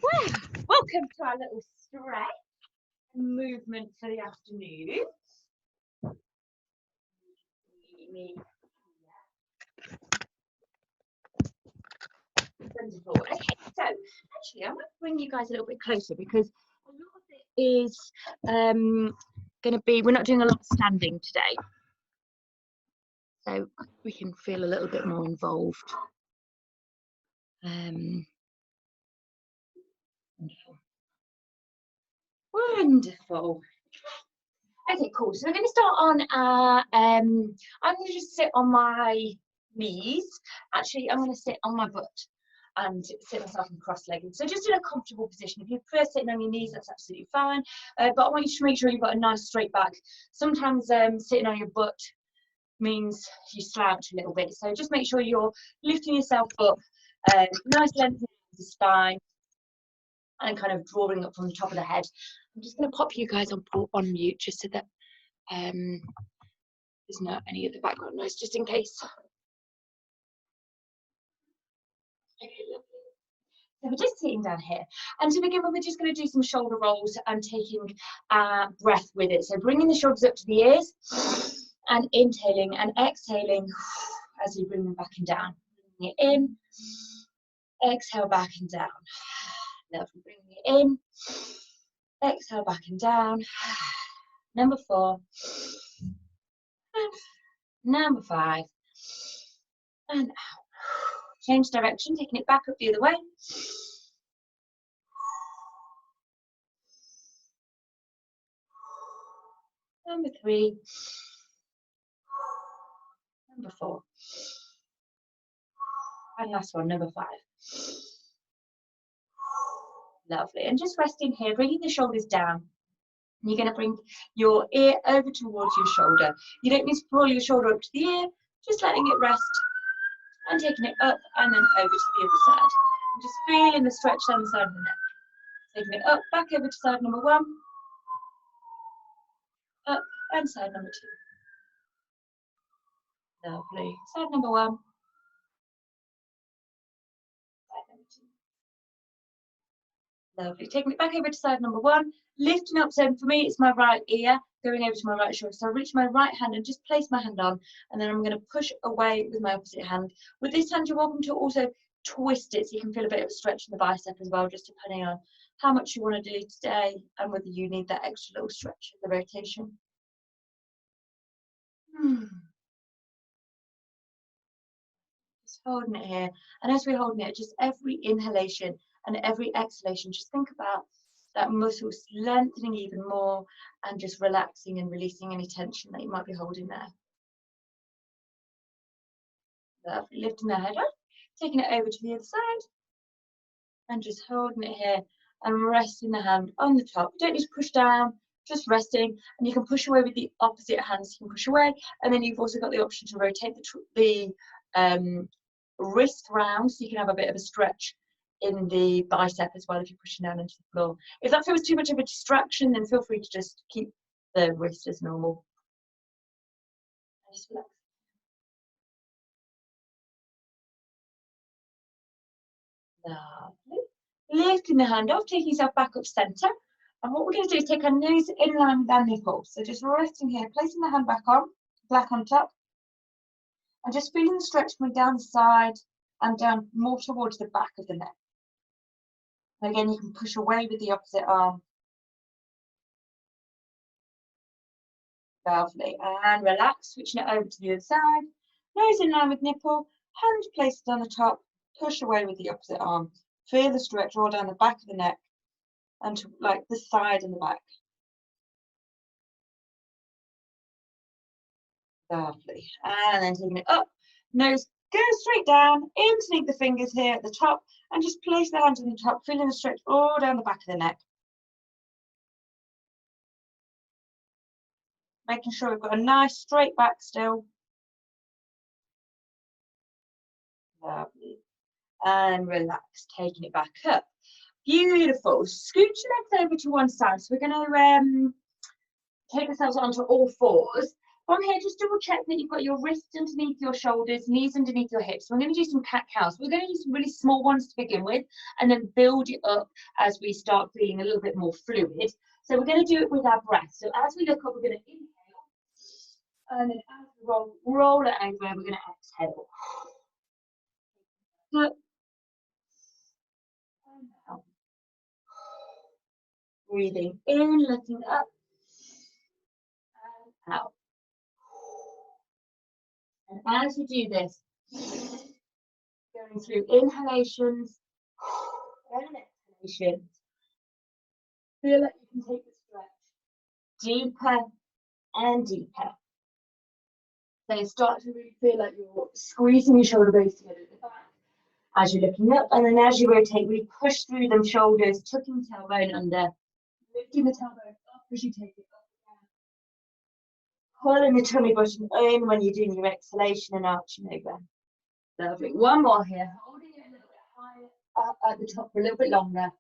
Well, welcome to our little stretch movement for the afternoon. Wonderful. Okay, so actually I want to bring you guys a little bit closer because a lot of it is going to be, we're not doing a lot of standing today. So we can feel a little bit more involved. Wonderful. Okay, cool. So we're going to start on I'm going to just sit on my knees. Actually, I'm going to sit on my butt and sit myself in cross-legged. So just in a comfortable position. If you prefer sitting on your knees, that's absolutely fine. But I want you to make sure you've got a nice straight back. Sometimes sitting on your butt means you slouch a little bit. So just make sure you're lifting yourself up, nice length of the spine, and kind of drawing up from the top of the head. I'm just going to pop you guys on mute just so that there's not any of the background noise, just in case. Okay, lovely. So we're just sitting down here, and to begin with, we're just going to do some shoulder rolls and taking breath with it. So bringing the shoulders up to the ears and inhaling and exhaling as you bring them back and down. Bringing it in, exhale back and down. Lovely. Bringing it in, exhale back and down. Number 4, number 5, and out. Change direction, taking it back up the other way. Number 3, number 4, and last one, number 5. Lovely. And just resting here, bringing the shoulders down. You're going to bring your ear over towards your shoulder. You don't need to pull your shoulder up to the ear, just letting it rest and taking it up and then over to the other side. And just feeling the stretch down the side of the neck. Taking it up, back over to side number 1, up and side number 2. Lovely. Side number 1, side number 2. Lovely. Taking it back over to side number 1, lifting up. So for me, it's my right ear going over to my right shoulder. So I reach my right hand and just place my hand on, and then I'm going to push away with my opposite hand. With this hand, you're welcome to also twist it so you can feel a bit of a stretch in the bicep as well, just depending on how much you want to do today and whether you need that extra little stretch in the rotation. Just holding it here, and as we're holding it, just every inhalation and every exhalation, just think about that muscle lengthening even more and just relaxing and releasing any tension that you might be holding there. Lovely. Lifting the head up, taking it over to the other side, and just holding it here and resting the hand on the top. You don't need to push down, just resting, and you can push away with the opposite hand, so you can push away, and then you've also got the option to rotate the wrist round, so you can have a bit of a stretch in the bicep as well if you're pushing down into the floor. If that feels too much of a distraction, then feel free to just keep the wrist as normal. And just relax. Lovely. Lifting the hand off, taking yourself back up center. And what we're going to do is take our nose in line with our nipple. So just resting here, placing the hand back on top, and just feeling the stretch coming down the side and down more towards the back of the neck. And again, you can push away with the opposite arm. Lovely. And relax, switching it over to the other side. Nose in line with nipple, hand placed on the top, push away with the opposite arm. Feel the stretch all down the back of the neck and to like the side and the back. Lovely. And then taking it up, nose goes straight down, interlink the fingers here at the top, and just place the hands on the top, feeling the stretch all down the back of the neck. Making sure we've got a nice straight back still. Lovely. And relax, taking it back up. Beautiful. Scoot your legs over to one side. So we're going to take ourselves onto all fours. From here, just double check that you've got your wrists underneath your shoulders, knees underneath your hips. We're going to do some cat-cows. We're going to do some really small ones to begin with, and then build it up as we start feeling a little bit more fluid. So we're going to do it with our breath. So as we look up, we're going to inhale, and then as we roll it over, we're going to exhale. Up, and out. Breathing in, looking up, and out. And as you do this, going through inhalations and exhalations, feel like you can take the stretch deeper and deeper. So you start to really feel like you're squeezing your shoulder blades together at the back as you're looking up, and then as you rotate, really push through them shoulders, tucking the tailbone under, lifting the tailbone up as you take it up again. Pulling the tummy button in when you're doing your exhalation and arching over. Lovely. One more here. Holding it a little bit higher up at the top for a little bit longer.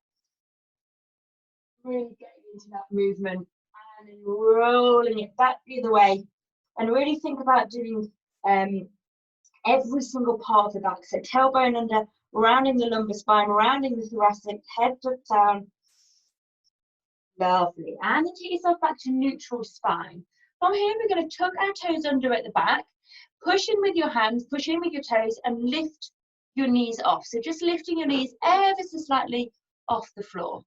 Really getting into that movement and then rolling it back the other way. And really think about doing every single part of the back. So tailbone under, rounding the lumbar spine, rounding the thoracic, head ducked down. Lovely. And then take yourself back to neutral spine. From here, we're going to tuck our toes under at the back, push in with your hands, push in with your toes, and lift your knees off. So just lifting your knees ever so slightly off the floor.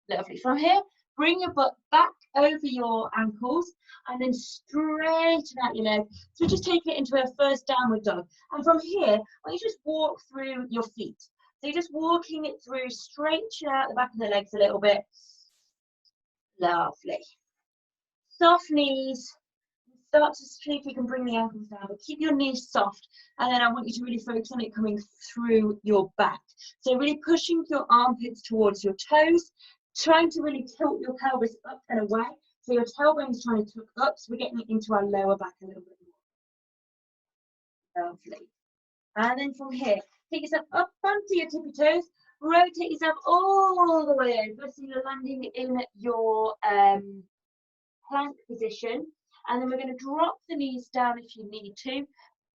Lovely. From here, bring your butt back over your ankles and then straighten out your leg. So just take it into a first downward dog. And from here, you just walk through your feet. So you're just walking it through, stretching out the back of the legs a little bit. Lovely. Soft knees. Start to see if you can bring the ankles down, but keep your knees soft. And then I want you to really focus on it coming through your back. So really pushing your armpits towards your toes, trying to really tilt your pelvis up and away. So your tailbone is trying to tuck up, so we're getting it into our lower back a little bit more. Lovely. And then from here, take yourself up onto your tippy toes, rotate yourself all the way over, so you're landing in your plank position. And then we're going to drop the knees down if you need to,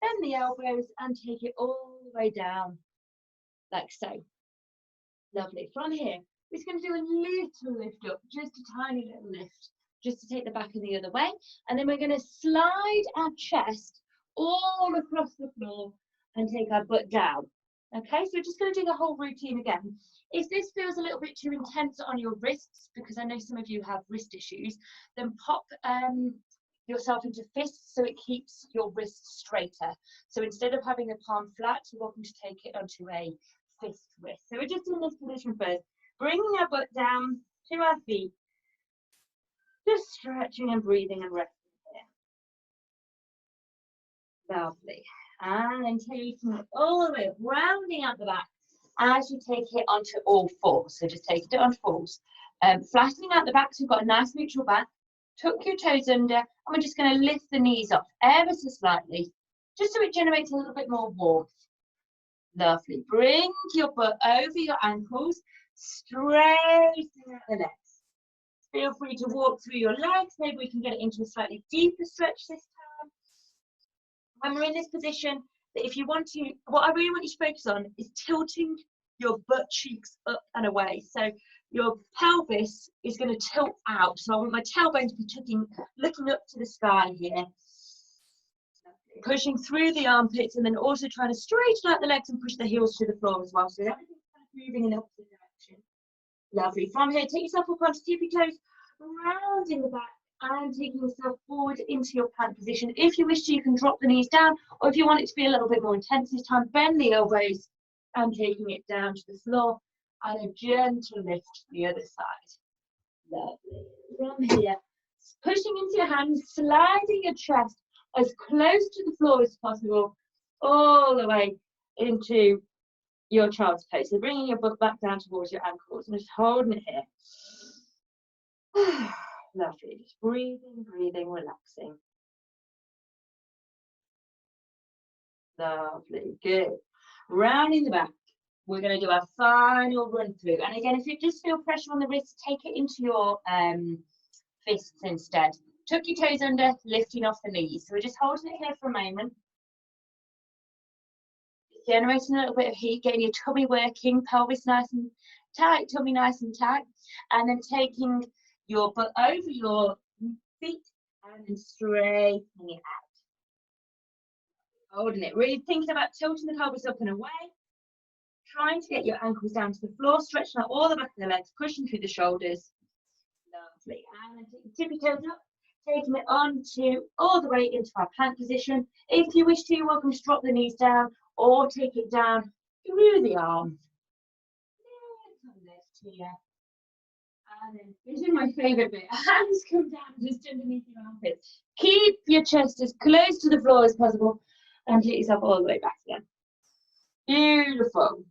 bend the elbows and take it all the way down, like so. Lovely. From here, we're just going to do a little lift up, just a tiny little lift, just to take the back of the other way. And then we're going to slide our chest all across the floor and take our butt down. Okay, so we're just going to do the whole routine again. If this feels a little bit too intense on your wrists, because I know some of you have wrist issues, then pop yourself into fists so it keeps your wrists straighter. So instead of having the palm flat, you're welcome to take it onto a fist wrist. So we're just in this position first, bringing our butt down to our feet, just stretching and breathing and resting here. Lovely. And then taking it all the way up, rounding out the back as you take it onto all fours. So just take it on fours. Flattening out the back so you've got a nice neutral back. Tuck your toes under, and we're just going to lift the knees up ever so slightly, just so it generates a little bit more warmth. Lovely. Bring your butt over your ankles, straightening out the legs. Feel free to walk through your legs. Maybe we can get it into a slightly deeper stretch this time. When we're in this position, if you want to, what I really want you to focus on is tilting your butt cheeks up and away. So your pelvis is going to tilt out. So I want my tailbone to be looking up to the sky here. Pushing through the armpits and then also trying to straighten out the legs and push the heels to the floor as well. So everything's kind of moving in the opposite direction. Lovely. From here, take yourself up onto tippy toes, rounding the back and taking yourself forward into your plank position. If you wish to, you can drop the knees down, or if you want it to be a little bit more intense this time, bend the elbows and taking it down to the floor and a gentle lift to the other side. Lovely. From here, pushing into your hands, sliding your chest as close to the floor as possible, all the way into your child's pose. So bringing your butt back down towards your ankles and just holding it here. Lovely. Just breathing, breathing, relaxing. Lovely. Good. Rounding the back. We're going to do our final run through. And again, if you just feel pressure on the wrists, take it into your fists instead. Tuck your toes under, lifting off the knees. So we're just holding it here for a moment. Generating a little bit of heat, getting your tummy working, pelvis nice and tight, tummy nice and tight. And then taking your butt over your feet and then straightening it out. Holding it, really thinking about tilting the pelvis up and away. Trying to get your ankles down to the floor, stretching out all the back of the legs, pushing through the shoulders. Lovely. And then take your tippy toes up, taking it on to all the way into our plank position. If you wish to, you're welcome to drop the knees down or take it down through the arms. Lift here. And then this is my favourite bit. Hands come down just underneath your armpits. Keep your chest as close to the floor as possible and get yourself all the way back again. Beautiful.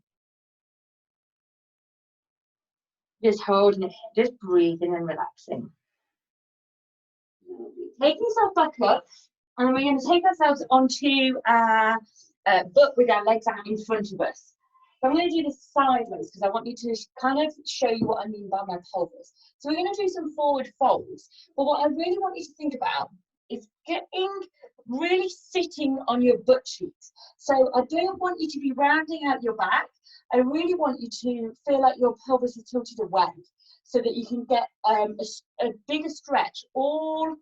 Just holding it, just breathing and relaxing. Take yourself back up, and we're going to take ourselves onto our butt with our legs out in front of us. So I'm going to do this sideways because I want you to kind of show you what I mean by my pelvis. So we're going to do some forward folds, but what I really want you to think about is getting really sitting on your butt cheeks. So I don't want you to be rounding out your back. I really want you to feel like your pelvis is tilted away so that you can get a bigger stretch all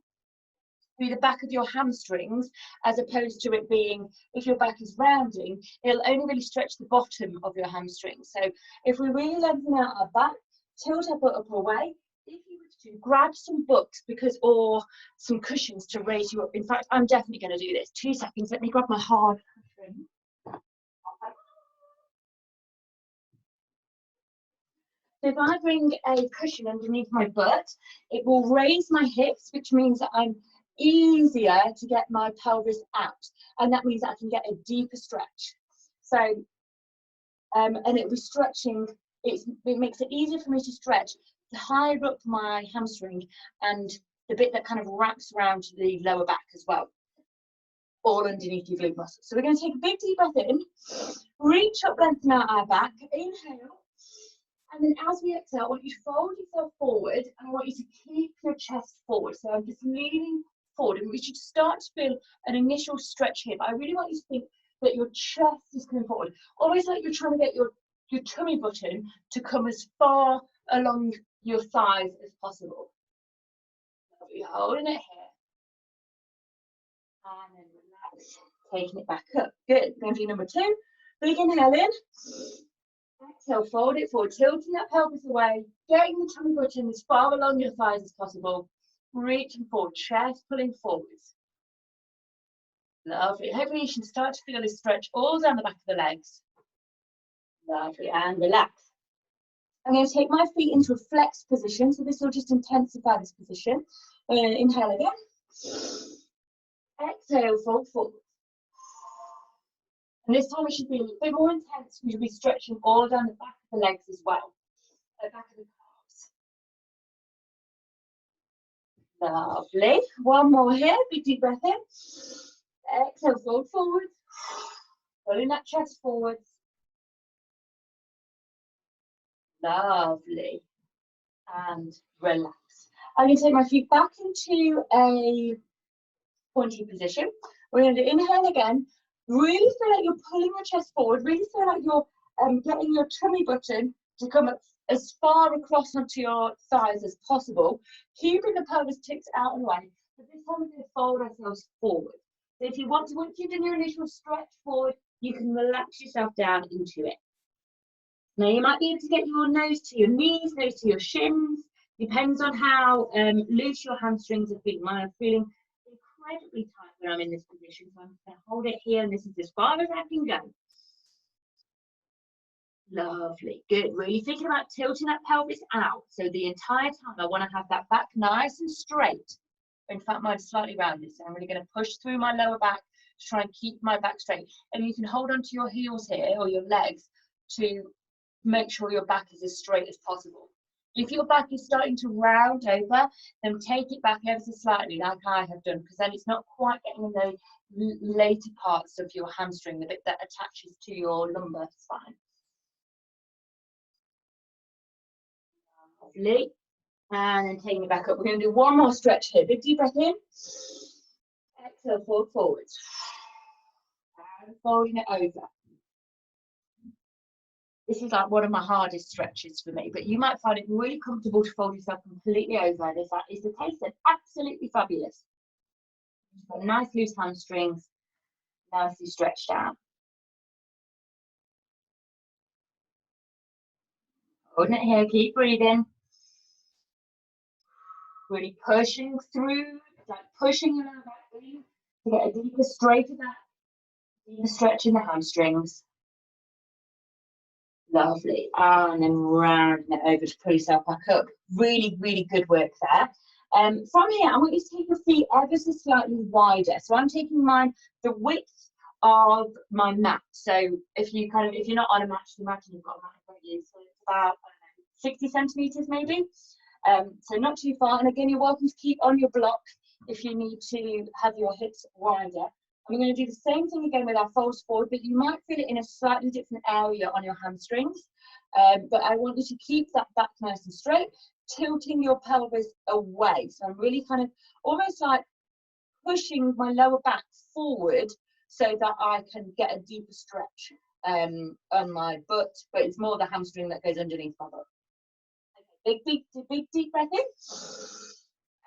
through the back of your hamstrings, as opposed to it being, if your back is rounding, it'll only really stretch the bottom of your hamstrings. So if we really lengthen out our back, tilt our butt up away. If you wish to, grab some books or some cushions to raise you up. In fact, I'm definitely going to do this. 2 seconds, let me grab my hard cushion. So if I bring a cushion underneath my butt, it will raise my hips, which means that I'm easier to get my pelvis out. And that means that I can get a deeper stretch. So, and it'll be stretching, it makes it easier for me to stretch the higher up my hamstring and the bit that kind of wraps around the lower back as well, all underneath your glute muscles. So we're going to take a big deep breath in, reach up, lengthen out our back, inhale. And then as we exhale, I want you to fold yourself forward and I want you to keep your chest forward. So I'm just leaning forward and we should start to feel an initial stretch here. But I really want you to think that your chest is coming forward. Always like you're trying to get your tummy button to come as far along your thighs as possible. So you're holding it here. And then relax, taking it back up. Good. Going to do number 2. Big inhale in. Exhale, fold it forward, tilting that pelvis away, getting the tummy button as far along your thighs as possible, reaching forward, chest pulling forwards. Lovely. Hopefully you should start to feel this stretch all down the back of the legs. Lovely, and relax. I'm going to take my feet into a flex position, so this will just intensify this position. I'm going to inhale again. Exhale, fold forward. And this time it should be a bit more intense. We should be stretching all down the back of the legs as well. The back of the calves. Lovely. One more here. Big deep breath in. Exhale, fold forward. Pulling that chest forwards. Lovely. And relax. I'm going to take my feet back into a pointy position. We're going to inhale again. Really feel like you're pulling your chest forward. Really feel like you're getting your tummy button to come up as far across onto your thighs as possible. Keeping the pelvis tipped out and away. But this time we're going to fold ourselves forward. So if you want to, once you've done your initial stretch forward, you can relax yourself down into it. Now you might be able to get your nose to your knees, nose to your shins. Depends on how loose your hamstrings are feeling. Mine are feeling incredibly tight when I'm in this position, so I'm going to hold it here, and this is as far as I can go. Lovely, good. Really thinking about tilting that pelvis out. So the entire time I want to have that back nice and straight. In fact, mine's slightly rounded, so I'm really going to push through my lower back to try and keep my back straight. And you can hold onto your heels here, or your legs, to make sure your back is as straight as possible. If your back is starting to round over, then take it back ever so slightly, like I have done, because then it's not quite getting in the later parts of your hamstring, the bit that attaches to your lumbar spine. Lovely. And then taking it back up. We're going to do one more stretch here. Big deep breath in. Exhale, fold forwards. And folding it over. This is like one of my hardest stretches for me, but you might find it really comfortable to fold yourself completely over. And if that is the case, then absolutely fabulous. You've got nice loose hamstrings, nicely stretched out. Holding it here, keep breathing. Really pushing through, like pushing your lower back in to get a deeper, straighter back, deeper stretch in the hamstrings. Lovely. And then rounding it over to pull yourself back up. Really, really good work there. From here, I want you to take your feet ever so slightly wider. So I'm taking mine the width of my mat. So if you're not on a mat, just imagine you've got a mat in front of you. So it's about 60 centimeters maybe. So not too far. And again, you're welcome to keep on your block if you need to have your hips wider. I'm going to do the same thing again with our folds forward, but you might feel it in a slightly different area on your hamstrings. But I want you to keep that back nice and straight, tilting your pelvis away. So I'm really kind of almost like pushing my lower back forward so that I can get a deeper stretch on my butt, but it's more the hamstring that goes underneath my butt. Okay, big deep breath in.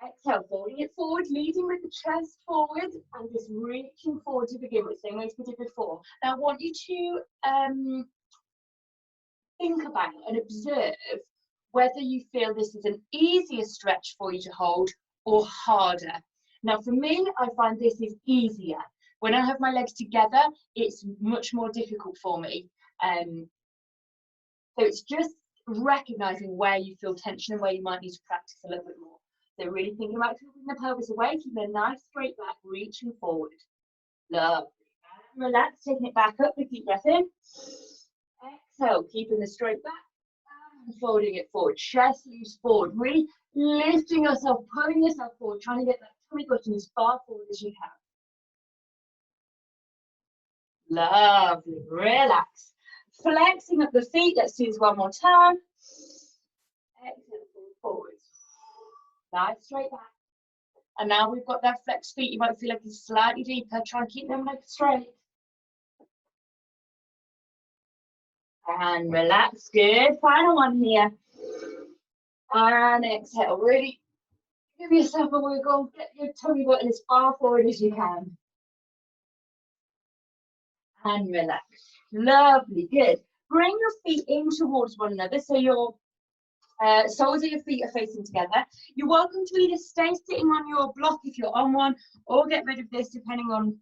Exhale, folding it forward, leading with the chest forward and just reaching forward to begin with, same way as we did before. Now I want you to think about and observe whether you feel this is an easier stretch for you to hold or harder. Now for me, I find this is easier. When I have my legs together, it's much more difficult for me. So it's just recognizing where you feel tension and where you might need to practice a little bit more. So really thinking about tilting the pelvis away, keeping a nice straight back, reaching forward. Lovely. And relax, taking it back up, big deep breath in. Exhale, keeping the straight back and folding it forward. Chest loose forward, really lifting yourself, pulling yourself forward, trying to get that tummy button as far forward as you can. Lovely. Relax. Flexing up the feet. Let's do this one more time. Exhale, forward. Nice straight back. And now we've got that flexed feet. You might feel like it's slightly deeper. Try and keep them legs straight. And relax. Good. Final one here. And exhale. Really give yourself a wiggle. Get your tummy button as far forward as you can. And relax. Lovely. Good. Bring your feet in towards one another so your soles of your feet are facing together. You're welcome to either stay sitting on your block if you're on one, or get rid of this depending on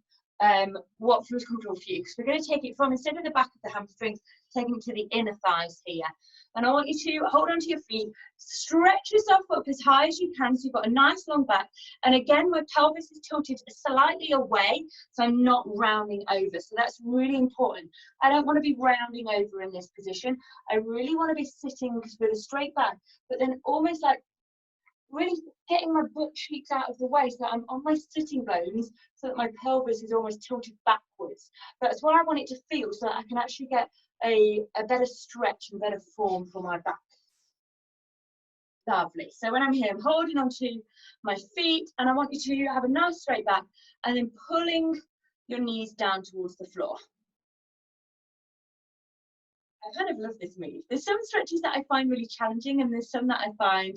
what feels comfortable for you. Because we're going to take it from, instead of the back of the hamstrings, taking it to the inner thighs here. And I want you to hold onto your feet, stretch yourself up as high as you can so you've got a nice long back. And again, my pelvis is tilted slightly away, so I'm not rounding over. So that's really important. I don't want to be rounding over in this position. I really want to be sitting with a straight back, but then almost like really getting my butt cheeks out of the way so that I'm on my sitting bones, so that my pelvis is almost tilted backwards. That's what I want it to feel, so that I can actually get a better stretch and better form for my back. Lovely. So when I'm here, I'm holding onto my feet, and I want you to have a nice straight back, and then pulling your knees down towards the floor. I kind of love this move. There's some stretches that I find really challenging, and there's some that I find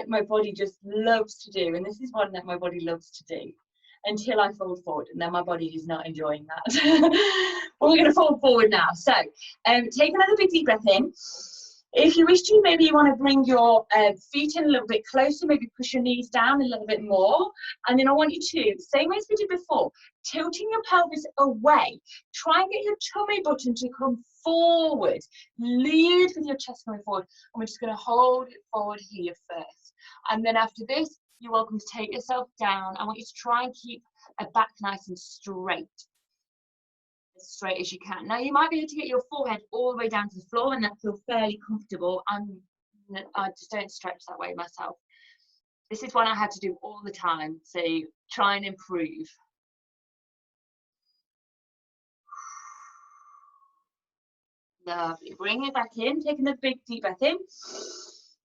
my body just loves to do, and this is one that my body loves to do until I fold forward, and then my body is not enjoying that. But we're going to fold forward now. So take another big deep breath in. If you wish to, maybe you want to bring your feet in a little bit closer, maybe push your knees down a little bit more. And then I want you to, same way as we did before, tilting your pelvis away. Try and get your tummy button to come forward. Lead with your chest coming forward. And we're just going to hold it forward here first. And then after this, you're welcome to take yourself down. I want you to try and keep a back nice and straight. As straight as you can. Now you might be able to get your forehead all the way down to the floor, and that feels fairly comfortable. I just don't stretch that way myself. This is one I have to do all the time, so try and improve. Lovely. Bring it back in. Take another big deep breath in.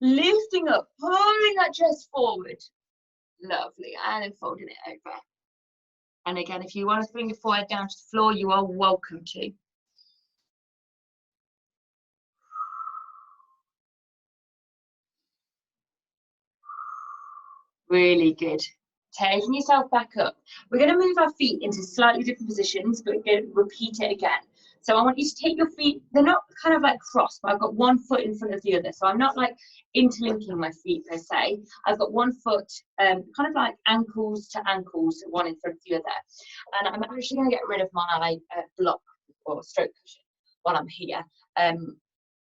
Lifting up, pulling that chest forward. Lovely. And then folding it over. And again, if you want to bring your forehead down to the floor, you are welcome to. Really good. Taking yourself back up. We're going to move our feet into slightly different positions, but again, repeat it again. So I want you to take your feet, they're not kind of like crossed, but I've got one foot in front of the other. So I'm not like interlinking my feet per se. I've got one foot kind of like ankles to ankles, one in front of the other. And I'm actually going to get rid of my block or stroke cushion while I'm here.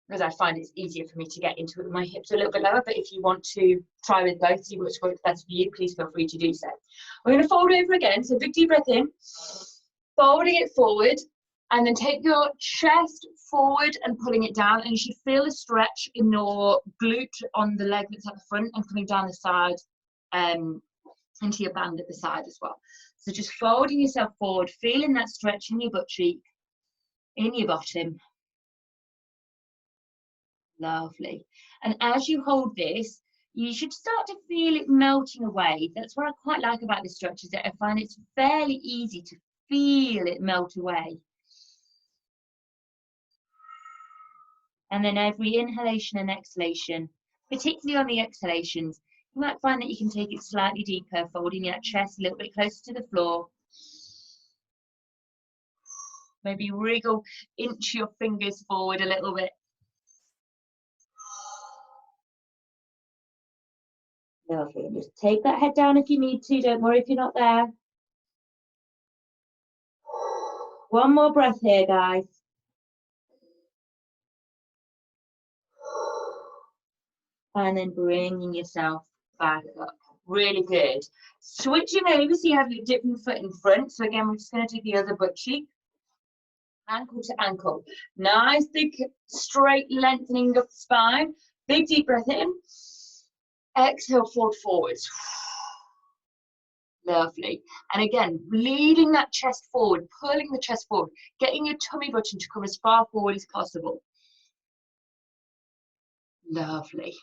Because I find it's easier for me to get into it with my hips a little bit lower. But if you want to try with both, see which works best for you, please feel free to do so. We're going to fold over again. So big deep breath in, folding it forward, and then take your chest forward and pulling it down. And you should feel a stretch in your glute on the leg that's at the front and coming down the side into your band at the side as well. So just folding yourself forward, feeling that stretch in your butt cheek, in your bottom. Lovely. And as you hold this, you should start to feel it melting away. That's what I quite like about this stretch, is that I find it's fairly easy to feel it melt away. And then every inhalation and exhalation, particularly on the exhalations, you might find that you can take it slightly deeper, folding your chest a little bit closer to the floor. Maybe wriggle, inch your fingers forward a little bit. Lovely. And just take that head down if you need to. Don't worry if you're not there. One more breath here, guys. And then bringing yourself back up. Really good. Switching over so you have your dipping foot in front. So again, we're just going to do the other butt cheek. Ankle to ankle. Nice big straight lengthening of the spine. Big deep breath in. Exhale, fold forwards. Lovely. And again, leading that chest forward, pulling the chest forward, getting your tummy button to come as far forward as possible. Lovely.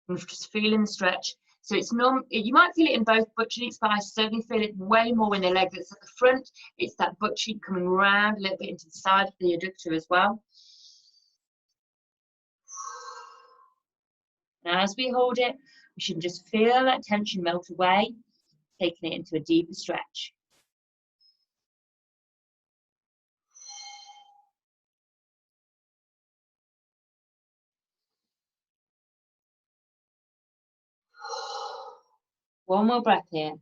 And just feeling the stretch. So it's you might feel it in both butt cheeks, but I certainly feel it way more in the leg that's at the front. It's that butt cheek coming around a little bit into the side of the adductor as well. Now, as we hold it, we should just feel that tension melt away, taking it into a deeper stretch. One more breath here.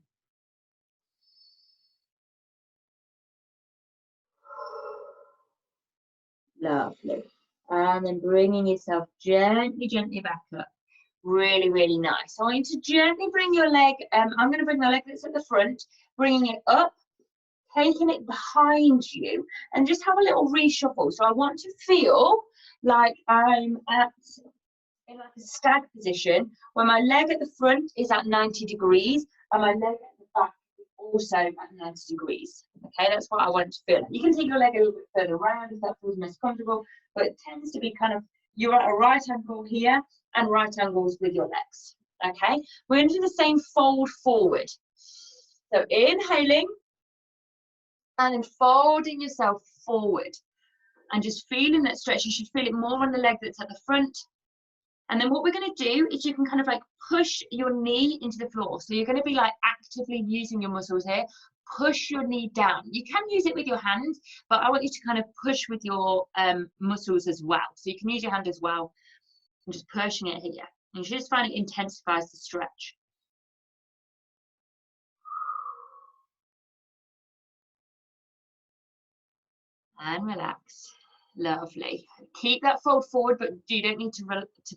Lovely. And then bringing yourself gently, gently back up. Really, really nice. So I want you to gently bring your leg, I'm going to bring my leg that's at the front, bringing it up, taking it behind you, and just have a little reshuffle. So I want to feel like I'm in like a stag position, where my leg at the front is at 90 degrees, and my leg at the back is also at 90 degrees. Okay, that's what I want to feel. You can take your leg a little bit further around if that feels most comfortable, but it tends to be kind of, you're at a right angle here and right angles with your legs. Okay, we're going to do the same fold forward. So inhaling and then folding yourself forward and just feeling that stretch. You should feel it more on the leg that's at the front. And then what we're going to do is you can kind of like push your knee into the floor. So you're going to be like actively using your muscles here. Push your knee down. You can use it with your hand, but I want you to kind of push with your muscles as well. So you can use your hand as well. I'm just pushing it here. And you just find it intensifies the stretch. And relax. Lovely. Keep that fold forward, but you don't need to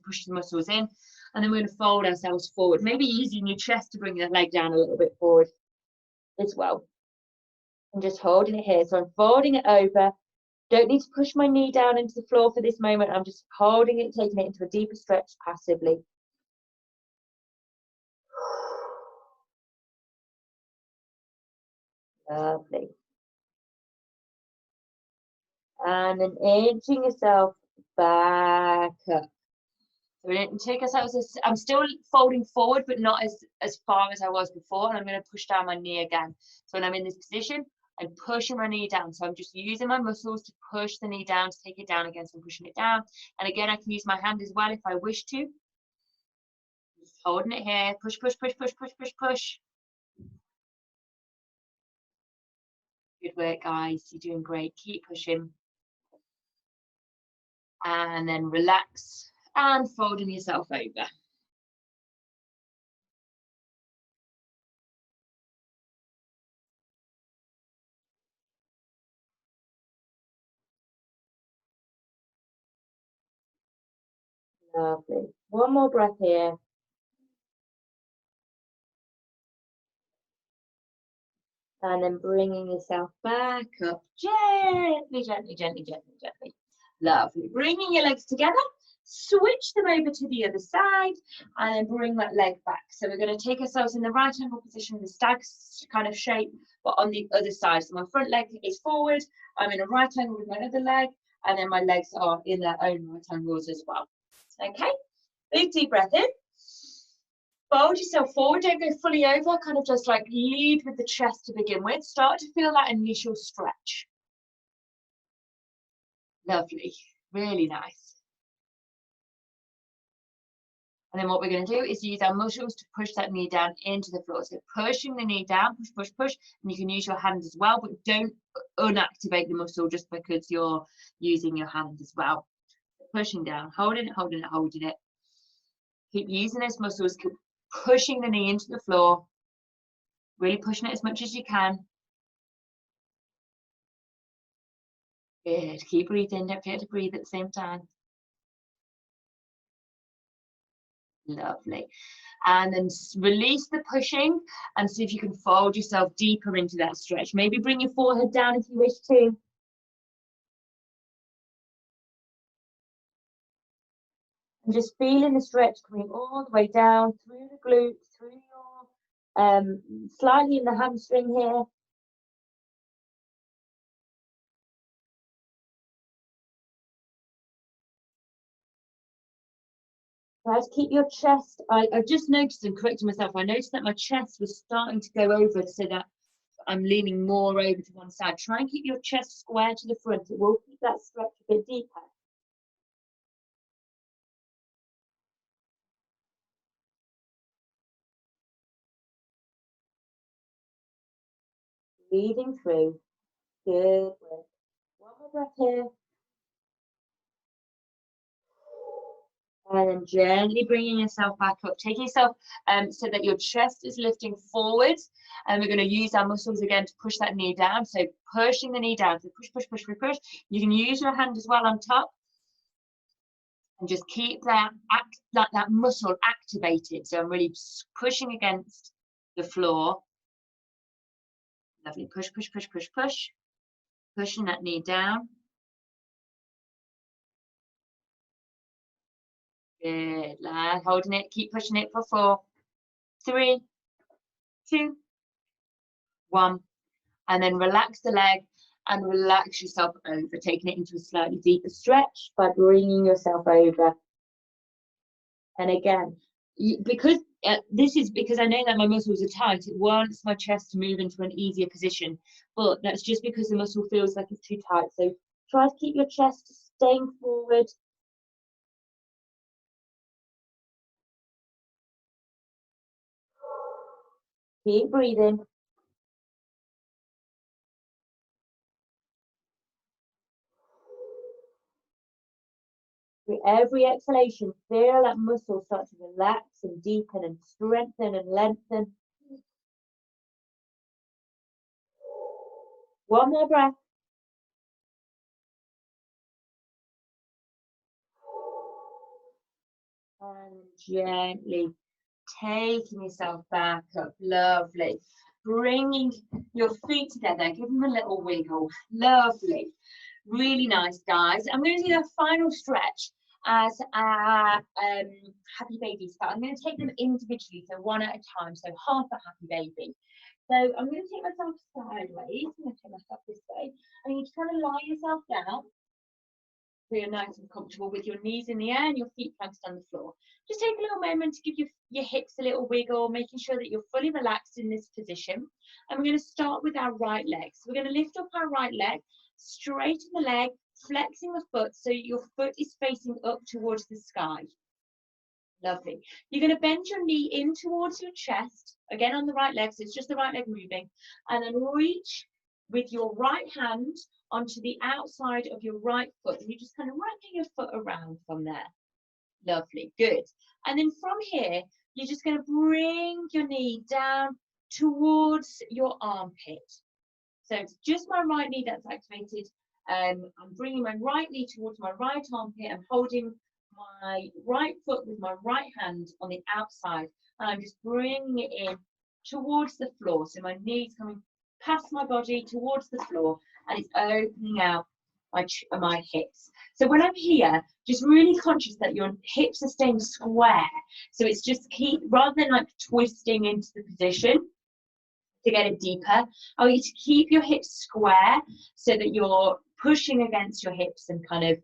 push the muscles in. And then we're going to fold ourselves forward. Maybe using your chest to bring that leg down a little bit forward as well. And just holding it here. So I'm folding it over. Don't need to push my knee down into the floor for this moment. I'm just holding it, taking it into a deeper stretch passively. Lovely. And then inching yourself back up. So we don't take ourselves I'm still folding forward, but not as far as I was before. And I'm going to push down my knee again. So when I'm in this position, I'm pushing my knee down. So I'm just using my muscles to push the knee down, to take it down again. So I'm pushing it down. And again, I can use my hand as well if I wish to. Just holding it here. Push, push, push, push, push, push, push. Good work, guys. You're doing great. Keep pushing. And then relax and folding yourself over. Lovely. One more breath here. And then bringing yourself back up gently, gently, gently, gently, gently. Lovely. Bringing your legs together. Switch them over to the other side and then bring that leg back. So we're going to take ourselves in the right angle position, the stag kind of shape, but on the other side. So my front leg is forward. I'm in a right angle with my other leg, and then my legs are in their own right angles as well. Okay, big deep breath in. Fold yourself forward, don't go fully over, kind of just like lead with the chest to begin with. Start to feel that initial stretch. Lovely, really nice. And then what we're going to do is use our muscles to push that knee down into the floor. So pushing the knee down, push, push, push. And you can use your hands as well, but don't unactivate the muscle just because you're using your hand as well. Pushing down, holding it, holding it, holding it. Keep using those muscles, keep pushing the knee into the floor. Really pushing it as much as you can. Good. Keep breathing. Don't forget to breathe at the same time. Lovely. And then release the pushing and see if you can fold yourself deeper into that stretch. Maybe bring your forehead down if you wish to. And just feeling the stretch coming all the way down through the glutes, through your slightly in the hamstring here. Try to keep your chest. I've just noticed and corrected myself. I noticed that my chest was starting to go over so that I'm leaning more over to one side. Try and keep your chest square to the front. It will keep that stretch a bit deeper. Breathing through. Good work. One more breath here. And then gently bringing yourself back up, taking yourself so that your chest is lifting forwards. And we're going to use our muscles again to push that knee down. So pushing the knee down. So push, push, push, push, push. You can use your hand as well on top. And just keep that muscle activated. So I'm really pushing against the floor. Lovely. Push, push, push, push, push. Pushing that knee down. Good. Holding it. Keep pushing it for 4, 3, 2, 1. And then relax the leg and relax yourself over, taking it into a slightly deeper stretch by bringing yourself over. And again, because this is because I know that my muscles are tight, it wants my chest to move into an easier position, but that's just because the muscle feels like it's too tight. So try to keep your chest staying forward. Keep breathing. With every exhalation, feel that muscle start to relax and deepen and strengthen and lengthen. One more breath. And gently taking yourself back up. Lovely. Bringing your feet together. Give them a little wiggle. Lovely. Really nice, guys. I'm going to do a final stretch as a happy baby start. I'm going to take them individually, so one at a time, so half a happy baby. So I'm going to take myself sideways. I'm going to take myself this way. I need to kind of lie yourself down. So you're nice and comfortable with your knees in the air and your feet planted on the floor. Just take a little moment to give your hips a little wiggle, making sure that you're fully relaxed in this position. And we're going to start with our right leg. So we're going to lift up our right leg, straighten the leg, flexing the foot so your foot is facing up towards the sky. Lovely. You're going to bend your knee in towards your chest, again on the right leg, so it's just the right leg moving, and then reach with your right hand onto the outside of your right foot, and you're just kind of wrapping your foot around from there. Lovely, good. And then from here, you're just going to bring your knee down towards your armpit. So it's just my right knee that's activated. I'm bringing my right knee towards my right armpit. I'm holding my right foot with my right hand on the outside, and I'm just bringing it in towards the floor. So my knee's coming past my body towards the floor, and it's opening out my hips. So when I'm here, just really conscious that your hips are staying square. So it's just rather than like twisting into the position to get it deeper, I want you to keep your hips square so that you're pushing against your hips and kind of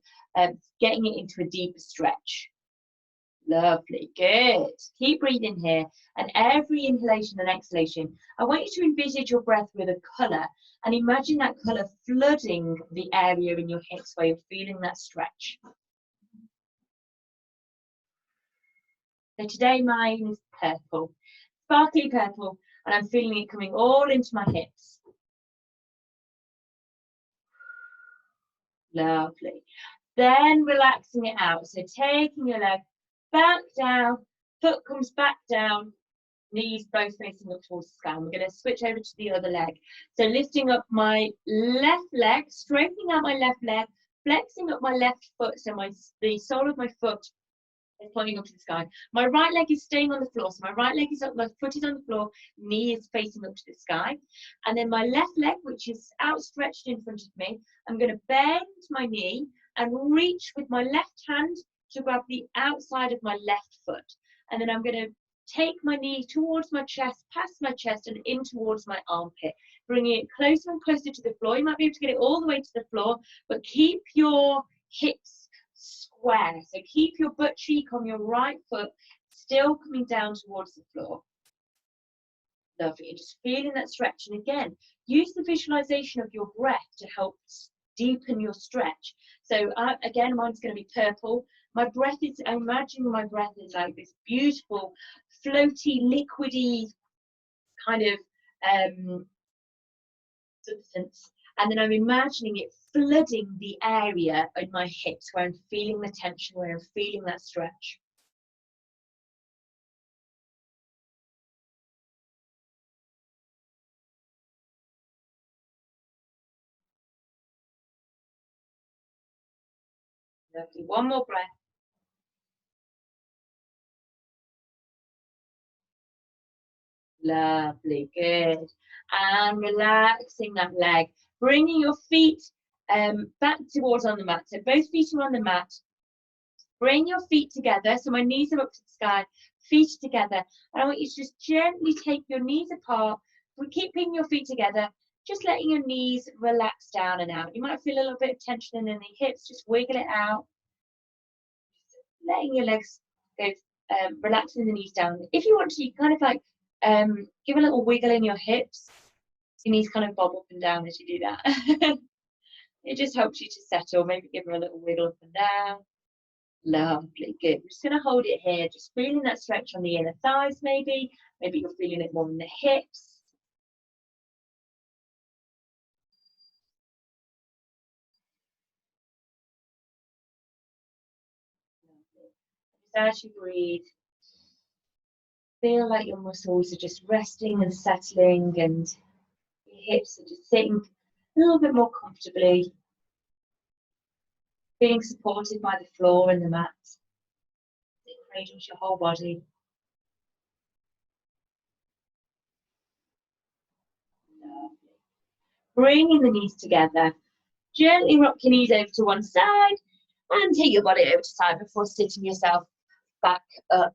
getting it into a deeper stretch. Lovely, good. Keep breathing here, and every inhalation and exhalation, I want you to envisage your breath with a colour, and imagine that colour flooding the area in your hips where you're feeling that stretch. So today mine is purple, sparkly purple, and I'm feeling it coming all into my hips. Lovely. Then relaxing it out, so taking your leg back down, foot comes back down, knees both facing up towards the sky. We're going to switch over to the other leg. So lifting up my left leg, straightening out my left leg, flexing up my left foot, so the sole of my foot is pointing up to the sky. My right leg is staying on the floor, so my right leg is up, my foot is on the floor, knee is facing up to the sky. And then my left leg, which is outstretched in front of me, I'm going to bend my knee and reach with my left hand to grab the outside of my left foot. And then I'm going to take my knee towards my chest, past my chest, and in towards my armpit, bringing it closer and closer to the floor. You might be able to get it all the way to the floor, but keep your hips square. So keep your butt cheek on your right foot, still coming down towards the floor. Lovely. And just feeling that stretch. And again, use the visualization of your breath to help deepen your stretch. So again, mine's going to be purple. My breath is, I'm imagining my breath is like this beautiful, floaty, liquidy kind of substance. And then I'm imagining it flooding the area in my hips where I'm feeling the tension, where I'm feeling that stretch. Lovely. One more breath. Lovely, good. And relaxing that leg, bringing your feet back towards on the mat. So both feet are on the mat. Bring your feet together. So my knees are up to the sky, feet together. And I want you to just gently take your knees apart. We're keeping your feet together, just letting your knees relax down and out. You might feel a little bit of tension in the hips, just wiggle it out. Letting your legs go, relaxing the knees down. If you want to, you kind of like give a little wiggle in your hips. Your knees kind of bob up and down as you do that. It just helps you to settle. Maybe give her a little wiggle up and down. Lovely, good. We're just going to hold it here, just feeling that stretch on the inner thighs maybe. Maybe you're feeling it more in the hips. Lovely. Just as you breathe, feel like your muscles are just resting and settling, and your hips are just sitting a little bit more comfortably, being supported by the floor and the mat. It cradles your whole body. Lovely. Bringing the knees together. Gently rock your knees over to one side and take your body over to side before sitting yourself back up.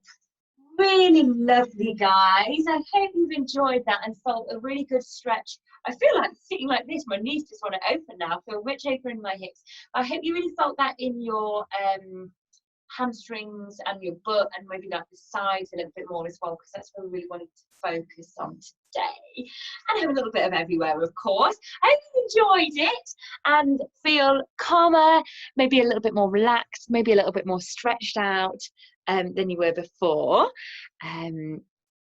Really lovely, guys. I hope you've enjoyed that and felt a really good stretch I feel like sitting like this, my knees just want to open now. I feel much opener in my hips. I hope you really felt that in your hamstrings and your butt, and maybe like the sides a little bit more as well, because that's what we really wanted to focus on today. And have a little bit of everywhere, of course. I hope you enjoyed it and feel calmer, maybe a little bit more relaxed, maybe a little bit more stretched out than you were before.